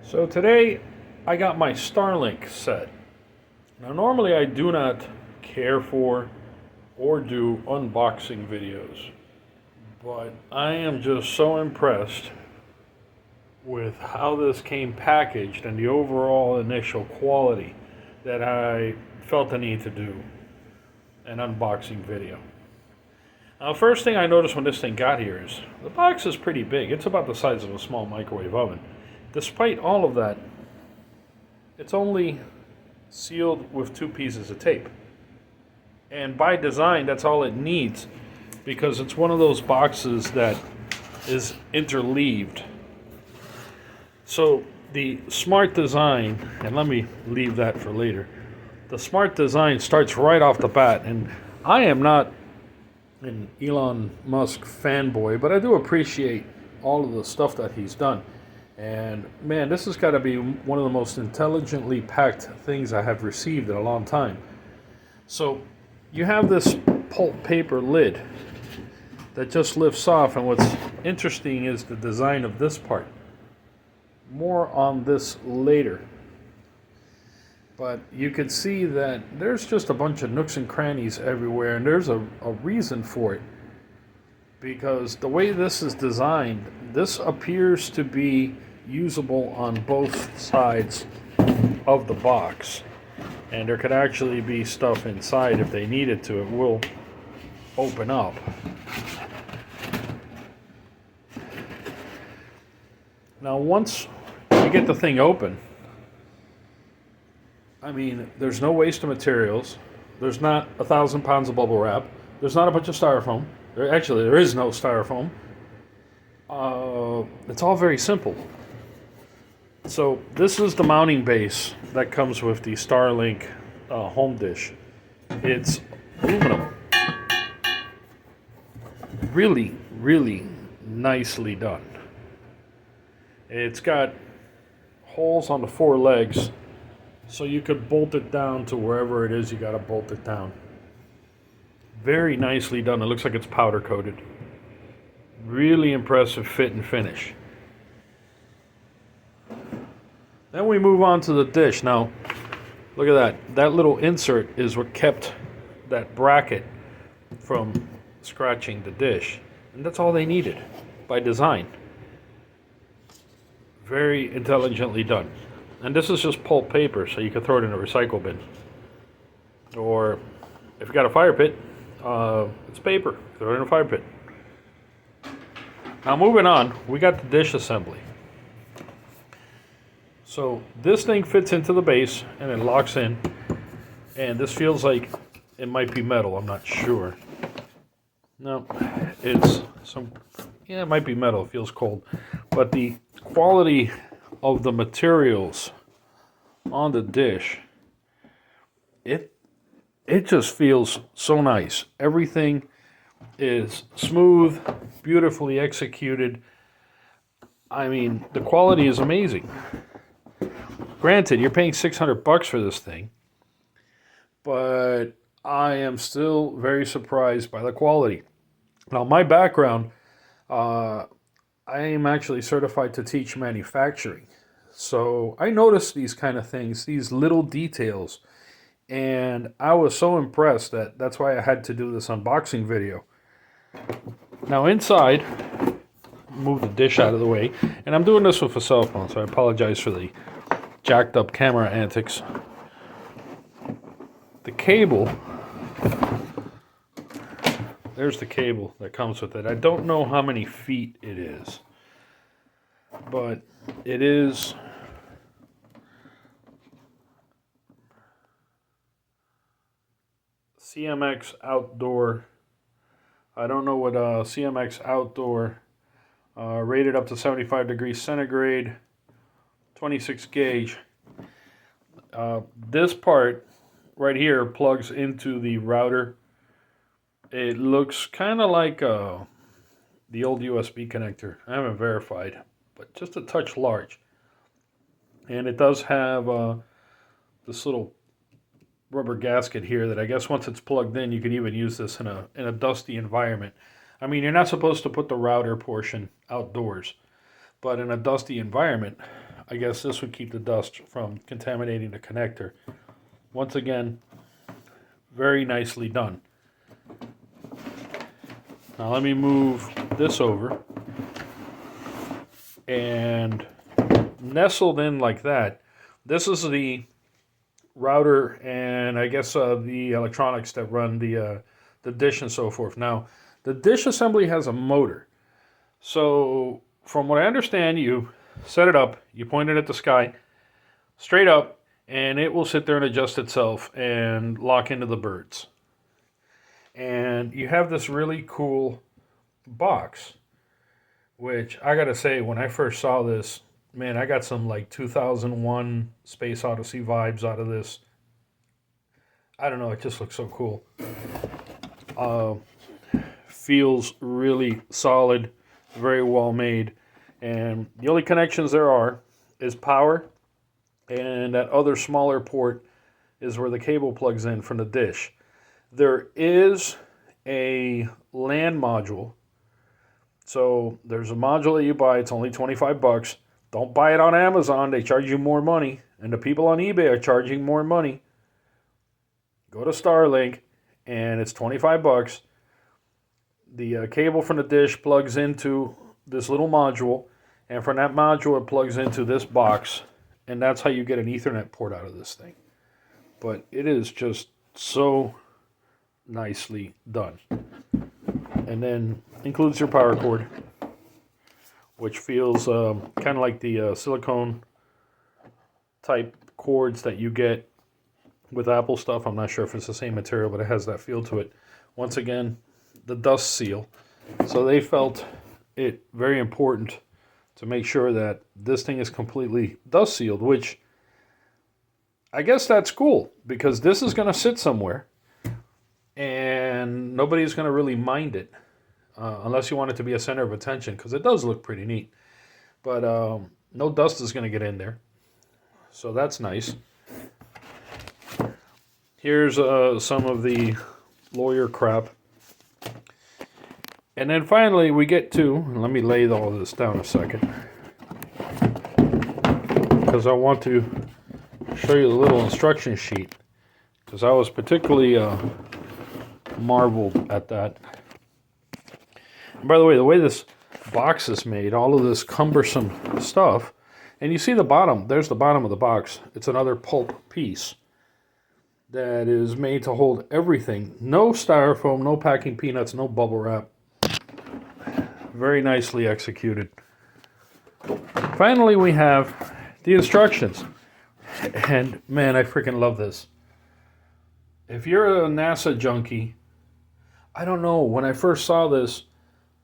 So today I got my Starlink set. Now normally I do not care for or do unboxing videos, but I am just so impressed with how this came packaged and the overall initial quality that I felt the need to do an unboxing video. Now, first thing I noticed when this thing got here is the box is pretty big. It's about the size of a small microwave oven. Despite all of that, it's only sealed with 2 pieces of tape. And by design, that's all it needs, because it's one of those boxes that is interleaved. So the smart design, and let me leave that for later, the smart design starts right off the bat. And I am not an Elon Musk fanboy, but I do appreciate all of the stuff that he's done. And man, this has got to be one of the most intelligently packed things I have received in a long time. So you have this pulp paper lid that just lifts off, and what's interesting is the design of this part. More on this later. But you can see that there's just a bunch of nooks and crannies everywhere, and there's a reason for it. Because the way this is designed, this appears to be usable on both sides of the box. And there could actually be stuff inside if they needed to. It will open up. Now once you get the thing open, I mean, there's no waste of materials. There's not 1,000 pounds of bubble wrap. There's not a bunch of styrofoam. There is no styrofoam. It's all very simple. So this is the mounting base that comes with the Starlink home dish. It's aluminum. Really, really nicely done. It's got holes on the 4 legs, so you could bolt it down to wherever it is you got to bolt it down. Very nicely done. It looks like it's powder coated. Really impressive fit and finish. Then we move on to the dish. Now, look at that. That little insert is what kept that bracket from scratching the dish. And that's all they needed by design. Very intelligently done. And this is just pulp paper, so you can throw it in a recycle bin. Or if you got a fire pit, it's paper. Throw it in a fire pit. Now moving on, we got the dish assembly. So this thing fits into the base and it locks in. And this feels like it might be metal, I'm not sure. No, it's it might be metal, it feels cold. But the quality of the materials on the dish, it just feels so nice. Everything is smooth, beautifully executed. I mean, the quality is amazing. Granted, you're paying $600 for this thing, but I am still very surprised by the quality. Now, my background, I am actually certified to teach manufacturing. So I noticed these kind of things, these little details, and I was so impressed that that's why I had to do this unboxing video. Now inside, move the dish out of the way, and I'm doing this with a cell phone, so I apologize for the jacked up camera antics. The cable, there's the cable that comes with it. I don't know how many feet it is, but it is CMX Outdoor. I don't know what CMX Outdoor, rated up to 75 degrees centigrade, 26 gauge. This part right here plugs into the router. It looks kind of like the old USB connector. I haven't verified, but just a touch large. And it does have this little rubber gasket here that I guess once it's plugged in, you can even use this in a dusty environment. I mean, you're not supposed to put the router portion outdoors, but in a dusty environment, I guess this would keep the dust from contaminating the connector. Once again, very nicely done. Now let me move this over, and nestled in like that, this is the router and I guess the electronics that run the dish and so forth. Now, the dish assembly has a motor. So, from what I understand, you set it up, you point it at the sky, straight up, and it will sit there and adjust itself and lock into the birds. And you have this really cool box, which I gotta say, when I first saw this, man, I got some like 2001 Space Odyssey vibes out of this. I don't know, it just looks so cool. Feels really solid, very well made. And the only connections there are is power, and that other smaller port is where the cable plugs in from the dish. There is a LAN module. So there's a module that you buy, it's only 25 bucks. Don't buy it on Amazon, they charge you more money. And the people on eBay are charging more money. Go to Starlink, and it's 25 bucks. The cable from the dish plugs into this little module, and from that module it plugs into this box, and that's how you get an Ethernet port out of this thing. But it is just so nicely done. And then includes your power cord, which feels kind of like the silicone type cords that you get with Apple stuff. I'm not sure if it's the same material, but it has that feel to it. Once again, the dust seal. So they felt it very important to make sure that this thing is completely dust sealed, which I guess that's cool, because this is going to sit somewhere and nobody's going to really mind it unless you want it to be a center of attention, because it does look pretty neat. But no dust is going to get in there, so that's nice. Here's some of the lawyer crap. And then finally we get to, let me lay all this down a second, because I want to show you the little instruction sheet, because I was particularly marveled at that. And by the way this box is made, all of this cumbersome stuff, and you see the bottom, there's the bottom of the box. It's another pulp piece that is made to hold everything. No styrofoam, no packing peanuts, no bubble wrap. Very nicely executed. Finally, we have the instructions. And man, I freaking love this. If you're a NASA junkie, I don't know, when I first saw this,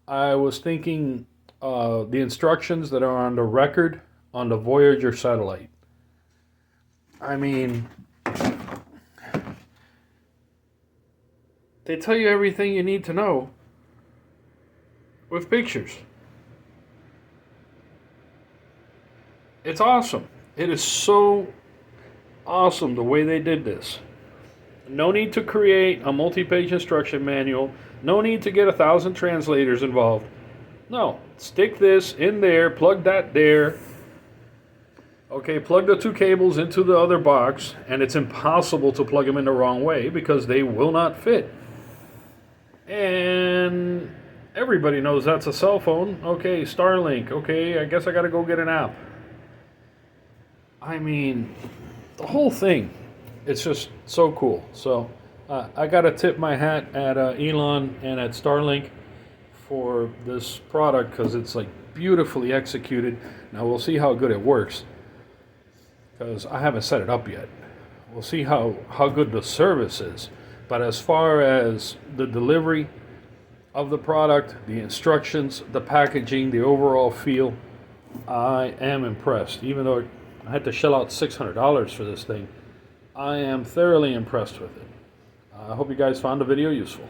I was thinking the instructions that are on the record on the Voyager satellite. I mean, they tell you everything you need to know with pictures. It's awesome. It is so awesome the way they did this. No need to create a multi-page instruction manual. No need to get 1,000 translators involved. No, stick this in there, plug that there. Okay, plug the two cables into the other box, and it's impossible to plug them in the wrong way because they will not fit. And everybody knows that's a cell phone. Okay, Starlink. Okay, I guess I gotta go get an app. I mean, the whole thing, it's just so cool. So I gotta tip my hat at Elon and at Starlink for this product, because it's like beautifully executed. Now we'll see how good it works, because I haven't set it up yet. We'll see how good the service is. But as far as the delivery of the product, the instructions, the packaging, the overall feel, I am impressed. Even though I had to shell out $600 for this thing, I am thoroughly impressed with it. I hope you guys found the video useful.